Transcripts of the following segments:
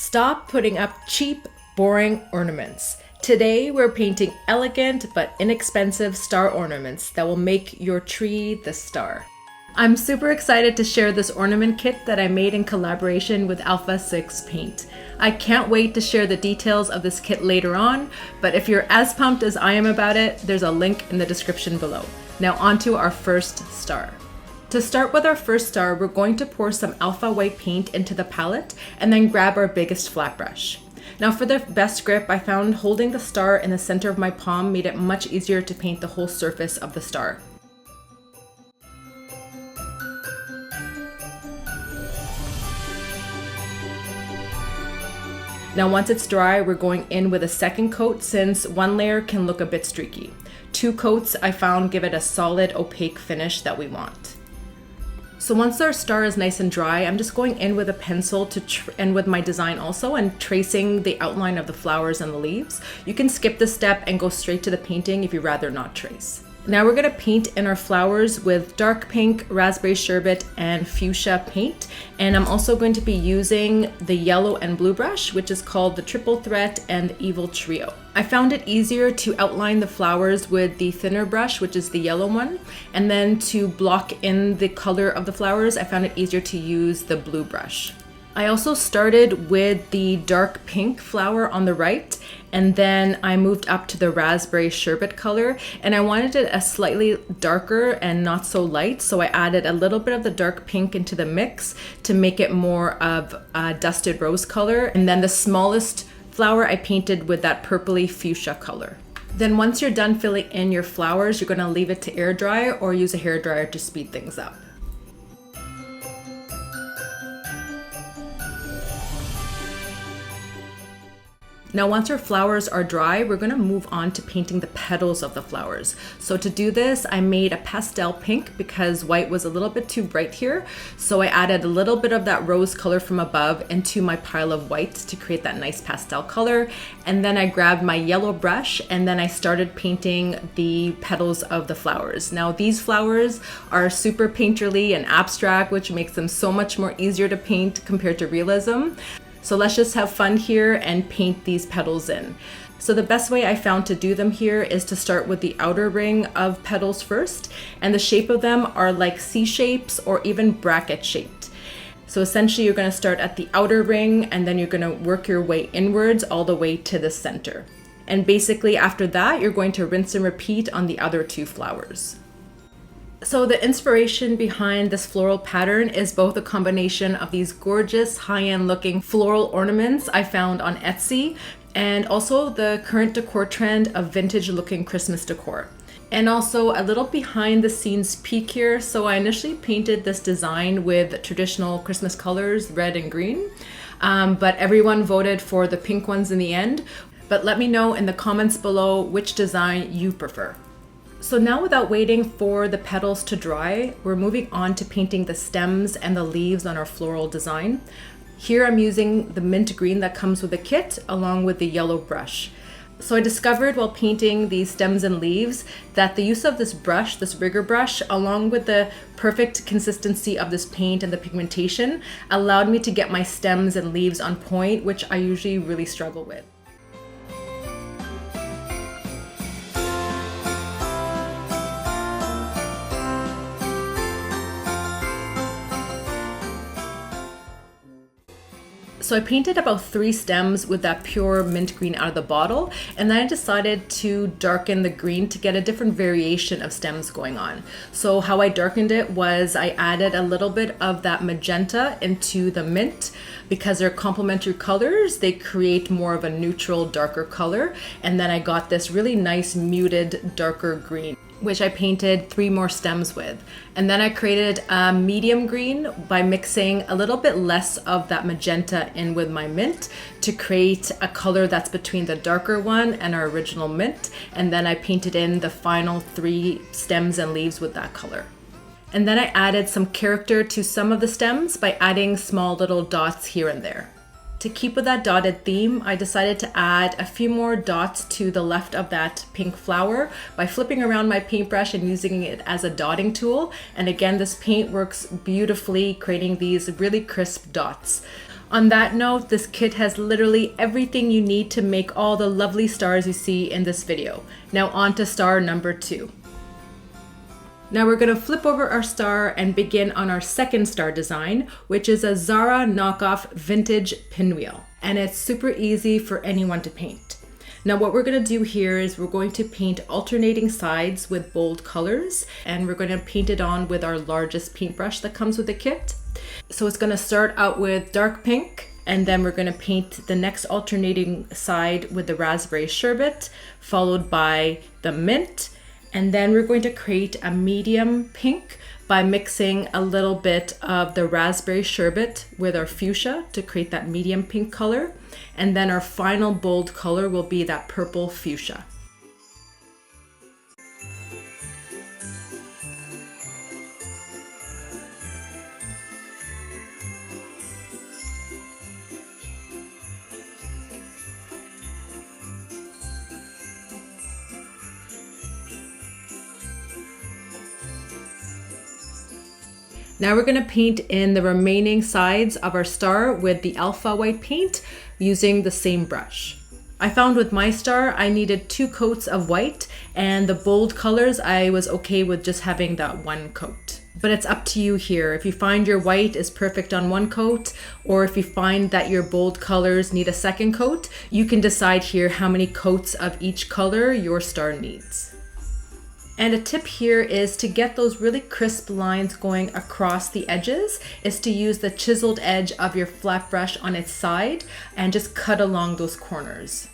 Stop putting up cheap, boring ornaments. Today we're painting elegant but inexpensive star ornaments that will make your tree the star. I'm super excited to share this ornament kit that I made in collaboration with Alpha6 Paint. I can't wait to share the details of this kit later on, but if you're as pumped as I am about it, there's a link in the description below. Now onto our first star. To start with our first star, we're going to pour some Alpha white paint into the palette and then grab our biggest flat brush. Now for the best grip, I found holding the star in the center of my palm made it much easier to paint the whole surface of the star. Now once it's dry, we're going in with a second coat since one layer can look a bit streaky. 2 coats I found give it a solid opaque finish that we want. So once our star is nice and dry, I'm just going in with a pencil and with my design also and tracing the outline of the flowers and the leaves. You can skip this step and go straight to the painting if you'd rather not trace. Now we're going to paint in our flowers with dark pink, raspberry sherbet, and fuchsia paint. And I'm also going to be using the yellow and blue brush, which is called the Triple Threat and the Evil Trio. I found it easier to outline the flowers with the thinner brush, which is the yellow one. And then to block in the color of the flowers, I found it easier to use the blue brush. I also started with the dark pink flower on the right, and then I moved up to the raspberry sherbet color, and I wanted it a slightly darker and not so light, so I added a little bit of the dark pink into the mix to make it more of a dusted rose color. And then the smallest flower I painted with that purpley fuchsia color. Then once you're done filling in your flowers, you're going to leave it to air dry or use a hair dryer to speed things up. Now once our flowers are dry, we're going to move on to painting the petals of the flowers. So to do this, I made a pastel pink because white was a little bit too bright here. So I added a little bit of that rose color from above into my pile of white to create that nice pastel color. And then I grabbed my yellow brush and then I started painting the petals of the flowers. Now these flowers are super painterly and abstract, which makes them so much more easier to paint compared to realism. So let's just have fun here and paint these petals in. So the best way I found to do them here is to start with the outer ring of petals first, and the shape of them are like C shapes or even bracket shaped. So essentially you're going to start at the outer ring and then you're going to work your way inwards all the way to the center. And basically after that, you're going to rinse and repeat on the other 2 flowers. So the inspiration behind this floral pattern is both a combination of these gorgeous high-end looking floral ornaments I found on Etsy and also the current decor trend of vintage looking Christmas decor. And also a little behind the scenes peek here. So I initially painted this design with traditional Christmas colors, red and green, but everyone voted for the pink ones in the end. But let me know in the comments below which design you prefer. So now without waiting for the petals to dry, we're moving on to painting the stems and the leaves on our floral design. Here I'm using the mint green that comes with the kit along with the yellow brush. So I discovered while painting these stems and leaves that the use of this brush, this rigger brush, along with the perfect consistency of this paint and the pigmentation allowed me to get my stems and leaves on point, which I usually really struggle with. So I painted about 3 stems with that pure mint green out of the bottle, and then I decided to darken the green to get a different variation of stems going on. So how I darkened it was I added a little bit of that magenta into the mint. Because they're complementary colors, they create more of a neutral, darker color. And then I got this really nice muted darker green, which I painted 3 more stems with. And then I created a medium green by mixing a little bit less of that magenta in with my mint to create a color that's between the darker one and our original mint. And then I painted in the final 3 stems and leaves with that color. And then I added some character to some of the stems by adding small little dots here and there. To keep with that dotted theme, I decided to add a few more dots to the left of that pink flower by flipping around my paintbrush and using it as a dotting tool. And again, this paint works beautifully, creating these really crisp dots. On that note, this kit has literally everything you need to make all the lovely stars you see in this video. Now on to star number 2. Now we're going to flip over our star and begin on our second star design, which is a Zara knockoff vintage pinwheel. And it's super easy for anyone to paint. Now what we're going to do here is we're going to paint alternating sides with bold colors, and we're going to paint it on with our largest paintbrush that comes with the kit. So it's going to start out with dark pink, and then we're going to paint the next alternating side with the raspberry sherbet, followed by the mint, and then we're going to create a medium pink by mixing a little bit of the raspberry sherbet with our fuchsia to create that medium pink color. And then our final bold color will be that purple fuchsia. Now we're going to paint in the remaining sides of our star with the Alpha white paint using the same brush. I found with my star I needed 2 coats of white, and the bold colors I was okay with just having that 1 coat. But it's up to you here. If you find your white is perfect on 1 coat, or if you find that your bold colors need a 2nd coat, you can decide here how many coats of each color your star needs. And a tip here is to get those really crisp lines going across the edges is to use the chiseled edge of your flat brush on its side and just cut along those corners.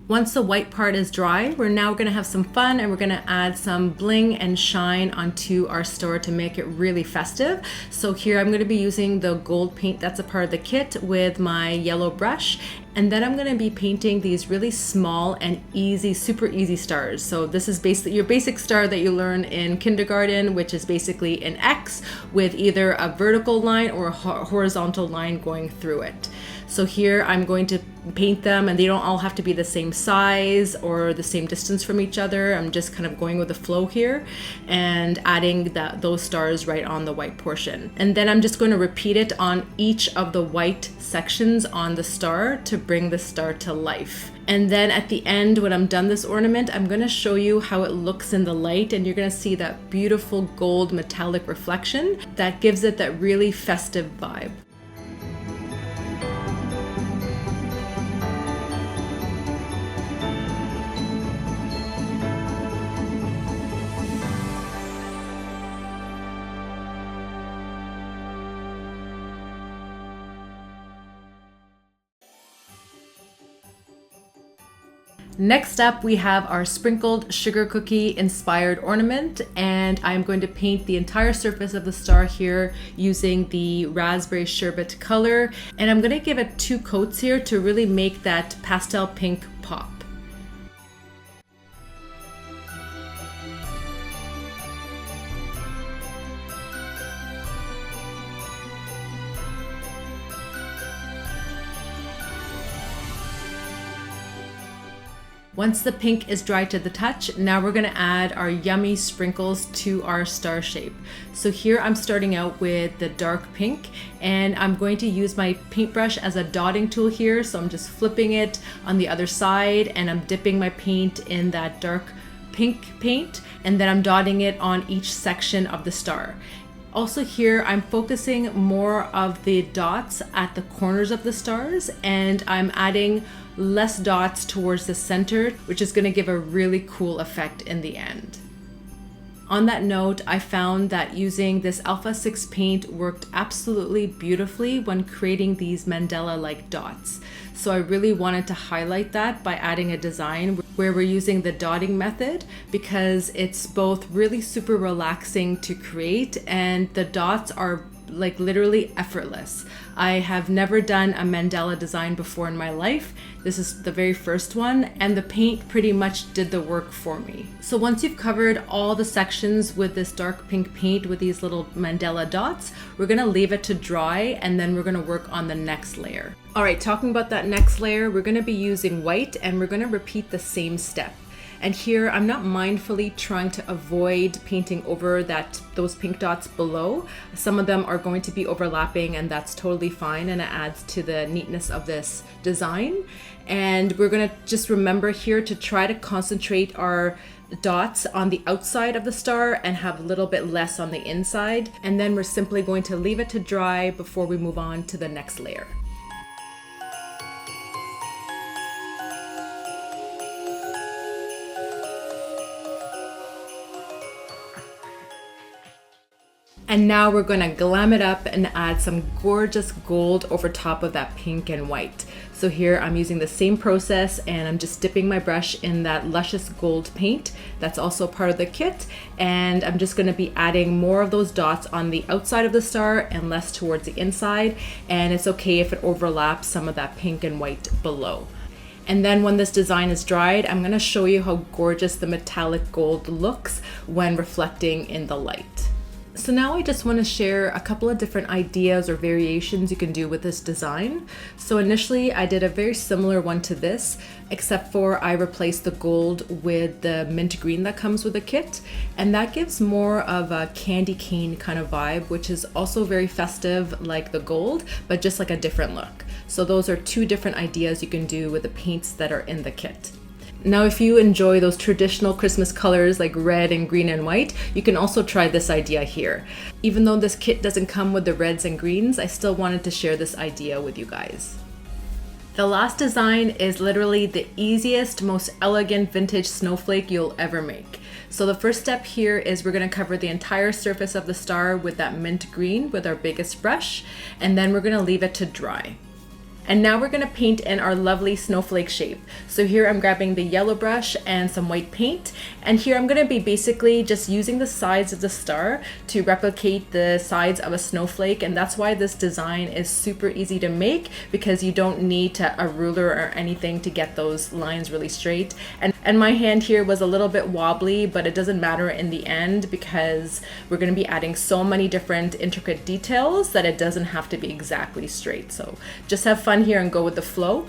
Once the white part is dry, we're now going to have some fun, and we're going to add some bling and shine onto our star to make it really festive. So here I'm going to be using the gold paint that's a part of the kit with my yellow brush. And then I'm going to be painting these really small and easy, super easy stars. So this is basically your basic star that you learn in kindergarten, which is basically an X with either a vertical line or a horizontal line going through it. So here I'm going to paint them, and they don't all have to be the same size or the same distance from each other. I'm just kind of going with the flow here and adding those stars right on the white portion. And then I'm just going to repeat it on each of the white sections on the star to bring the star to life. And then at the end, when I'm done this ornament, I'm going to show you how it looks in the light, and you're going to see that beautiful gold metallic reflection that gives it that really festive vibe. Next up, we have our sprinkled sugar cookie inspired ornament, and I'm going to paint the entire surface of the star here using the raspberry sherbet color, and I'm going to give it 2 coats here to really make that pastel pink pop. Once the pink is dry to the touch, now we're going to add our yummy sprinkles to our star shape. So here I'm starting out with the dark pink, and I'm going to use my paintbrush as a dotting tool here. So I'm just flipping it on the other side, and I'm dipping my paint in that dark pink paint, and then I'm dotting it on each section of the star. Also here, I'm focusing more of the dots at the corners of the stars, and I'm adding less dots towards the center, which is going to give a really cool effect in the end. On that note, I found that using this Alpha6 paint worked absolutely beautifully when creating these mandala-like dots. So I really wanted to highlight that by adding a design where we're using the dotting method, because it's both really super relaxing to create, and the dots are like literally effortless. I have never done a mandala design before in my life. This is the very first one, and the paint pretty much did the work for me. So once you've covered all the sections with this dark pink paint with these little mandala dots, we're gonna leave it to dry, and then we're gonna work on the next layer. All right, talking about that next layer, we're gonna be using white, and we're gonna repeat the same step. And here I'm not mindfully trying to avoid painting over those pink dots below. Some of them are going to be overlapping, and that's totally fine, and it adds to the neatness of this design. And we're gonna just remember here to try to concentrate our dots on the outside of the star and have a little bit less on the inside. And then we're simply going to leave it to dry before we move on to the next layer. And now we're gonna glam it up and add some gorgeous gold over top of that pink and white. So here I'm using the same process, and I'm just dipping my brush in that luscious gold paint. That's also part of the kit. And I'm just gonna be adding more of those dots on the outside of the star and less towards the inside. And it's okay if it overlaps some of that pink and white below. And then when this design is dried, I'm gonna show you how gorgeous the metallic gold looks when reflecting in the light. So now I just want to share a couple of different ideas or variations you can do with this design. So initially I did a very similar one to this, except for I replaced the gold with the mint green that comes with the kit. And that gives more of a candy cane kind of vibe, which is also very festive like the gold, but just like a different look. So those are two different ideas you can do with the paints that are in the kit. Now, if you enjoy those traditional Christmas colors like red and green and white, you can also try this idea here. Even though this kit doesn't come with the reds and greens, I still wanted to share this idea with you guys. The last design is literally the easiest, most elegant vintage snowflake you'll ever make. So the first step here is we're gonna cover the entire surface of the star with that mint green with our biggest brush, and then we're gonna leave it to dry. And now we're gonna paint in our lovely snowflake shape. So here I'm grabbing the yellow brush and some white paint. And here I'm gonna be basically just using the sides of the star to replicate the sides of a snowflake. And that's why this design is super easy to make, because you don't need a ruler or anything to get those lines really straight. And my hand here was a little bit wobbly, but it doesn't matter in the end because we're gonna be adding so many different intricate details that it doesn't have to be exactly straight. So just have fun here and go with the flow.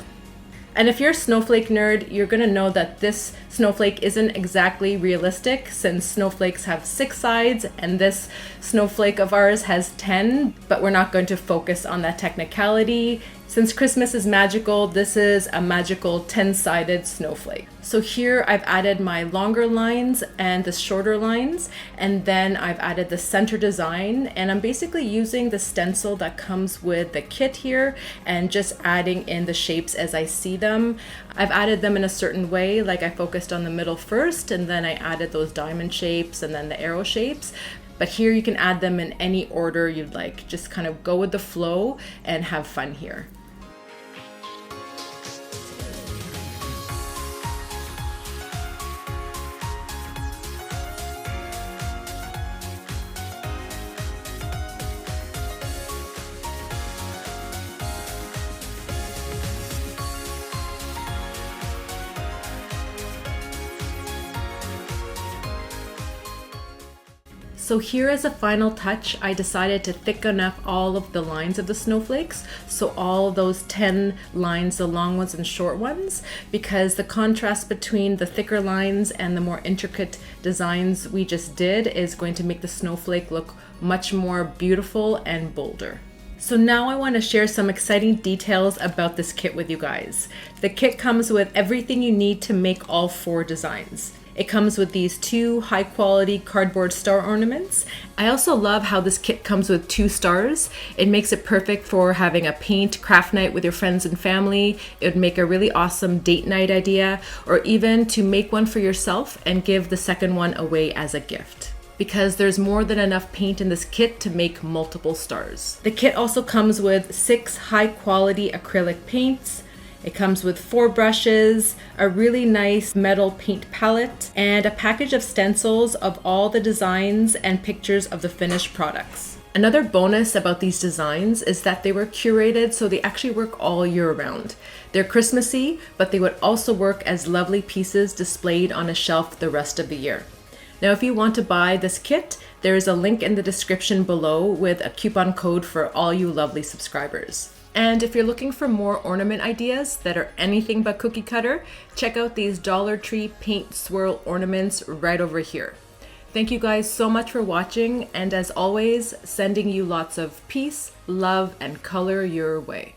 And if you're a snowflake nerd, you're gonna know that this snowflake isn't exactly realistic, since snowflakes have 6 sides and this snowflake of ours has 10, but we're not going to focus on that technicality. Since Christmas is magical, this is a magical 10-sided snowflake. So here I've added my longer lines and the shorter lines, and then I've added the center design, and I'm basically using the stencil that comes with the kit here and just adding in the shapes as I see them. I've added them in a certain way, like I focused on the middle first, and then I added those diamond shapes and then the arrow shapes. But here you can add them in any order you'd like. Just kind of go with the flow and have fun here. So here as a final touch, I decided to thicken up all of the lines of the snowflakes. So all those 10 lines, the long ones and short ones, because the contrast between the thicker lines and the more intricate designs we just did is going to make the snowflake look much more beautiful and bolder. So now I want to share some exciting details about this kit with you guys. The kit comes with everything you need to make all 4 designs. It comes with these 2 high quality cardboard star ornaments. I also love how this kit comes with 2 stars. It makes it perfect for having a paint craft night with your friends and family. It would make a really awesome date night idea, or even to make one for yourself and give the second one away as a gift, because there's more than enough paint in this kit to make multiple stars. The kit also comes with 6 high quality acrylic paints. It comes with 4 brushes, a really nice metal paint palette, and a package of stencils of all the designs and pictures of the finished products. Another bonus about these designs is that they were curated so they actually work all year round. They're Christmassy, but they would also work as lovely pieces displayed on a shelf the rest of the year. Now, if you want to buy this kit, there is a link in the description below with a coupon code for all you lovely subscribers. And if you're looking for more ornament ideas that are anything but cookie cutter, check out these Dollar Tree paint swirl ornaments right over here. Thank you guys so much for watching, and as always, sending you lots of peace, love, and color your way.